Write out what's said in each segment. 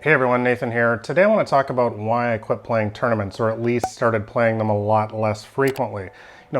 Hey everyone, Nathan here. Today I want to talk about why I quit playing tournaments, or at least started playing them a lot less frequently.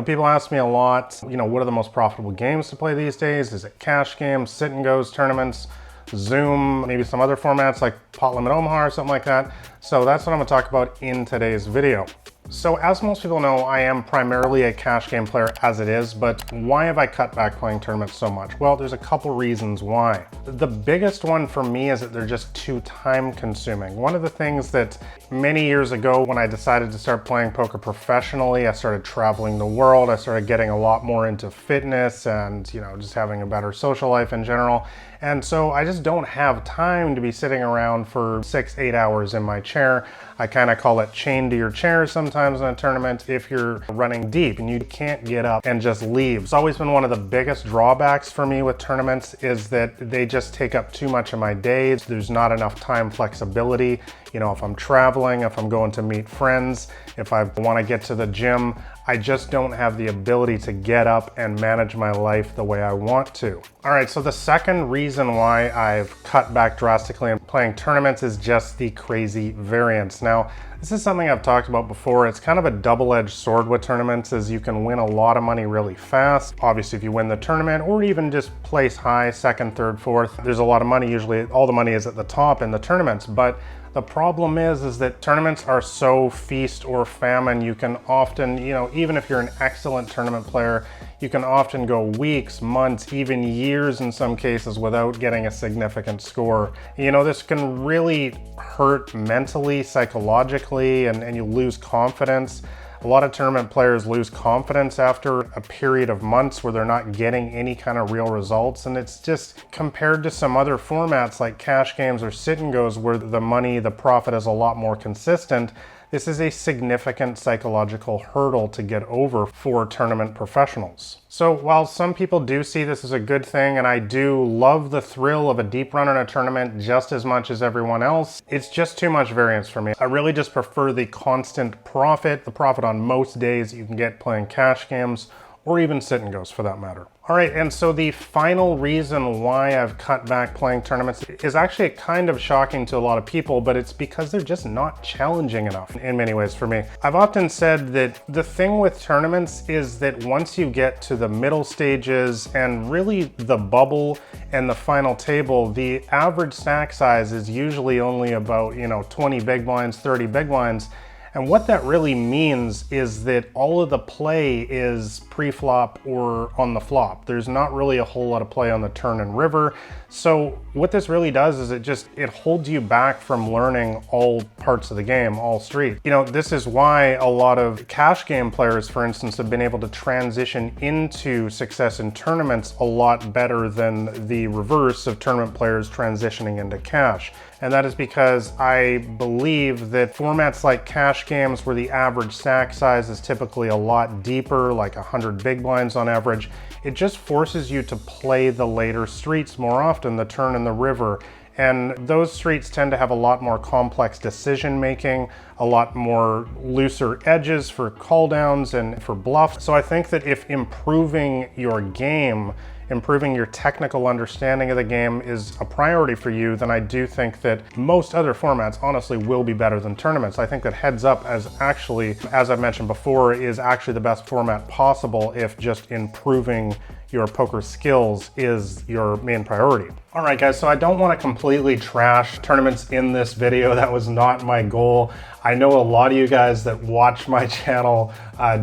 People ask me a lot, what are the most profitable games to play these days? Is it cash games, sit and goes tournaments, Zoom, maybe some other formats like Pot Limit Omaha or something like that? So that's what I'm going to talk about in today's video. So as most people know, I am primarily a cash game player as it is, but why have I cut back playing tournaments so much? Well, there's a couple reasons why. The biggest one for me is that they're just too time consuming. One of the things that many years ago when I decided to start playing poker professionally, I started traveling the world, I started getting a lot more into fitness and, just having a better social life in general. And so I just don't have time to be sitting around for 6-8 hours in my chair. I kind of call it chained to your chair sometimes in a tournament if you're running deep and you can't get up and just leave. It's always been one of the biggest drawbacks for me with tournaments is that they just take up too much of my days. There's not enough time flexibility. If I'm traveling, if I'm going to meet friends, if I want to get to the gym, I just don't have the ability to get up and manage my life the way I want to. All right, so the second reason why I've cut back drastically in playing tournaments is just the crazy variance. Now, this is something I've talked about before. It's kind of a double-edged sword with tournaments, is you can win a lot of money really fast. Obviously, if you win the tournament or even just place high, second, third, fourth, there's a lot of money. Usually all the money is at the top in the tournaments, but the problem is that tournaments are so feast or famine. You can often, even if you're an excellent tournament player, you can often go weeks, months, even years in some cases without getting a significant score. This can really hurt mentally, psychologically, and you lose confidence. A lot of tournament players lose confidence after a period of months where they're not getting any kind of real results. And it's just compared to some other formats like cash games or sit and goes where the money, the profit is a lot more consistent. This is a significant psychological hurdle to get over for tournament professionals. So while some people do see this as a good thing, and I do love the thrill of a deep run in a tournament just as much as everyone else, it's just too much variance for me. I really just prefer the constant profit, the profit on most days you can get playing cash games, or even sit and goes for that matter. All right, and so the final reason why I've cut back playing tournaments is actually kind of shocking to a lot of people, but it's because they're just not challenging enough in many ways for me. I've often said that the thing with tournaments is that once you get to the middle stages and really the bubble and the final table, the average stack size is usually only about, 20 big blinds, 30 big blinds. And what that really means is that all of the play is pre-flop or on the flop. There's not really a whole lot of play on the turn and river. So what this really does is it holds you back from learning all parts of the game, all street. This is why a lot of cash game players, for instance, have been able to transition into success in tournaments a lot better than the reverse of tournament players transitioning into cash. And that is because I believe that formats like cash games where the average stack size is typically a lot deeper, like 100 big blinds on average, it just forces you to play the later streets more often, the turn and the river. And those streets tend to have a lot more complex decision making, a lot more looser edges for call downs and for bluff. So I think that if improving your game, improving your technical understanding of the game is a priority for you, then I do think that most other formats honestly will be better than tournaments. I think that heads up as I've mentioned before, is actually the best format possible if just improving your poker skills is your main priority. All right, guys, so I don't want to completely trash tournaments in this video. That was not my goal. I know a lot of you guys that watch my channel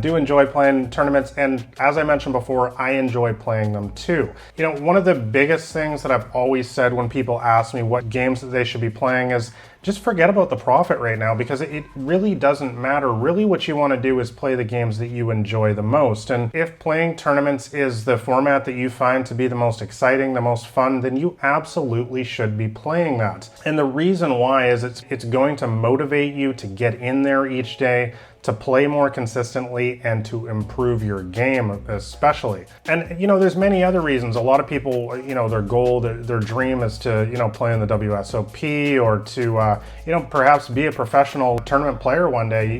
do enjoy playing tournaments, and as I mentioned before, I enjoy playing them too. One of the biggest things that I've always said when people ask me what games that they should be playing is just forget about the profit right now, because it really doesn't matter. Really what you want to do is play the games that you enjoy the most. And if playing tournaments is the format that you find to be the most exciting, the most fun, then you absolutely should be playing that. And the reason why is it's going to motivate you to get in there each day, to play more consistently, and to improve your game especially. And there's many other reasons. A lot of people, their goal, their dream is to, play in the WSOP or to, perhaps be a professional tournament player one day.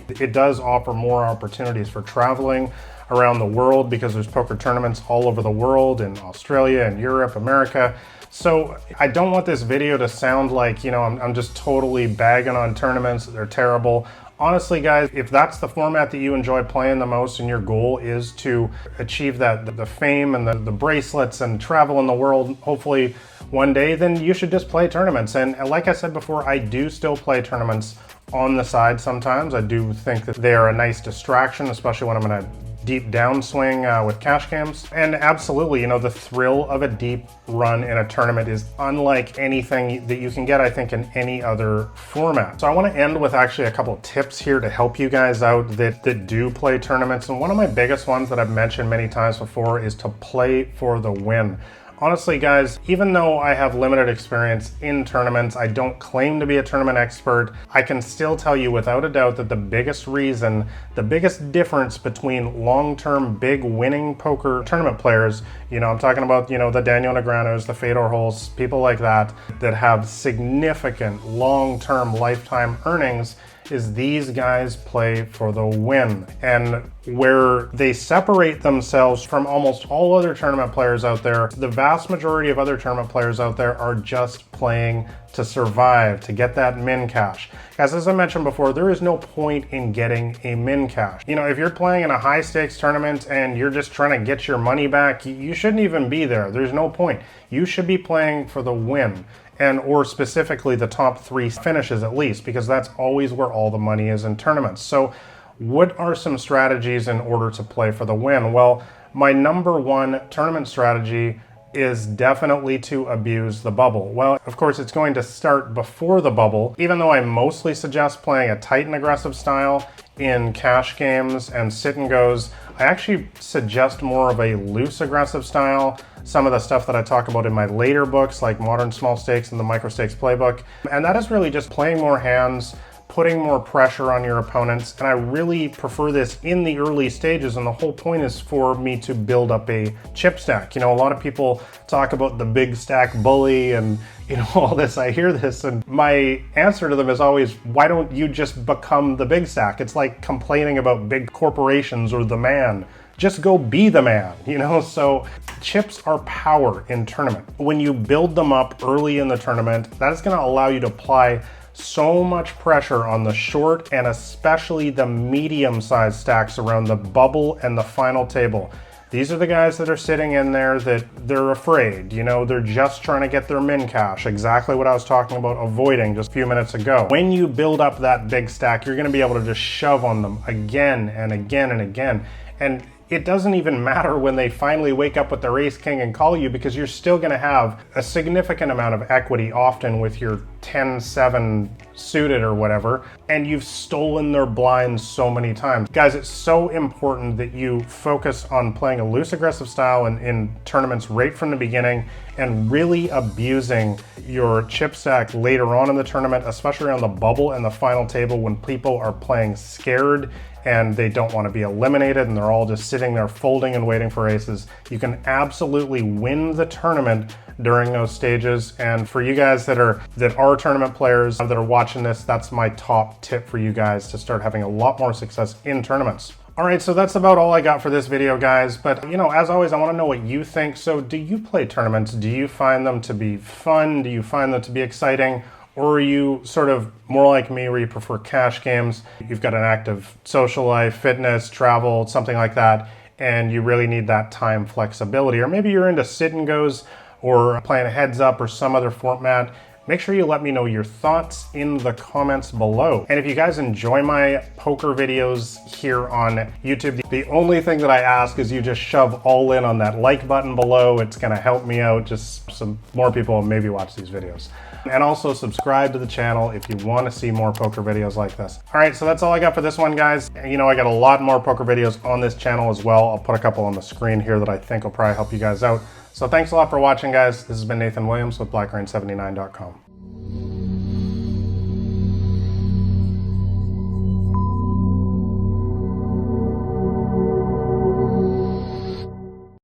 It does offer more opportunities for traveling around the world because there's poker tournaments all over the world, in Australia and Europe, America. So I don't want this video to sound like, you know, I'm just totally bagging on tournaments, they're terrible. Honestly, guys, if that's the format that you enjoy playing the most and your goal is to achieve that, the fame and the bracelets and travel in the world, hopefully one day, then you should just play tournaments. And like I said before, I do still play tournaments on the side sometimes. I do think that they are a nice distraction, especially when I'm in a deep downswing with cash games. And absolutely, you know, the thrill of a deep run in a tournament is unlike anything that you can get, I think, in any other format. So I want to end with actually a couple tips here to help you guys out that do play tournaments. And one of my biggest ones that I've mentioned many times before is to play for the win. Honestly, guys, even though I have limited experience in tournaments, I don't claim to be a tournament expert, I can still tell you without a doubt that the biggest reason, the biggest difference between long-term big winning poker tournament players, you know, I'm talking about, you know, the Daniel Negreanos, the Fedor Holes, people like that have significant long-term lifetime earnings, is these guys play for the win. And where they separate themselves from almost all other tournament players out there, the vast majority of other tournament players out there are just playing to survive, to get that min cash. Guys, as I mentioned before, there is no point in getting a min cash. You know, if you're playing in a high stakes tournament and you're just trying to get your money back, you shouldn't even be there. There's no point. You should be playing for the win. And or specifically the top 3 finishes at least, because that's always where all the money is in tournaments. So what are some strategies in order to play for the win? Well, my number 1 tournament strategy is definitely to abuse the bubble. Well, of course, it's going to start before the bubble. Even though I mostly suggest playing a tight and aggressive style in cash games and sit and goes, I actually suggest more of a loose aggressive style. Some of the stuff that I talk about in my later books, like Modern Small Stakes and the Micro Stakes Playbook. And that is really just playing more hands, putting more pressure on your opponents. And I really prefer this in the early stages. And the whole point is for me to build up a chip stack. You know, a lot of people talk about the big stack bully and, you know, all this. I hear this, and my answer to them is always, why don't you just become the big stack? It's like complaining about big corporations or the man. Just go be the man, you know? So chips are power in tournament. When you build them up early in the tournament, that is gonna allow you to apply so much pressure on the short and especially the medium-sized stacks around the bubble and the final table. These are the guys that are sitting in there that they're afraid, you know, they're just trying to get their min cash, exactly what I was talking about avoiding just a few minutes ago. When you build up that big stack, you're gonna be able to just shove on them again and again and again. And it doesn't even matter when they finally wake up with their ace king and call you, because you're still going to have a significant amount of equity, often with your 10-7 suited or whatever, and you've stolen their blinds so many times. Guys, it's so important that you focus on playing a loose aggressive style in tournaments right from the beginning and really abusing your chip stack later on in the tournament, especially around the bubble and the final table when people are playing scared and they don't want to be eliminated and they're all just sitting there folding and waiting for aces. You can absolutely win the tournament during those stages. And for you guys that are tournament players that are watching this, that's my top tip for you guys to start having a lot more success in tournaments. All right, so that's about all I got for this video, guys. But, you know, as always, I want to know what you think. So do you play tournaments? Do you find them to be fun? Do you find them to be exciting? Or are you sort of more like me where you prefer cash games? You've got an active social life, fitness, travel, something like that, and you really need that time flexibility. Or maybe you're into sit and goes or playing a heads up or some other format. Make sure you let me know your thoughts in the comments below. And if you guys enjoy my poker videos here on YouTube, the only thing that I ask is you just shove all in on that like button below. It's gonna help me out, just some more people maybe watch these videos. And also subscribe to the channel if you want to see more poker videos like this. All right, so that's all I got for this one, guys. You know, I got a lot more poker videos on this channel as well. I'll put a couple on the screen here that I think will probably help you guys out. So thanks a lot for watching, guys. This has been Nathan Williams with BlackRain79.com.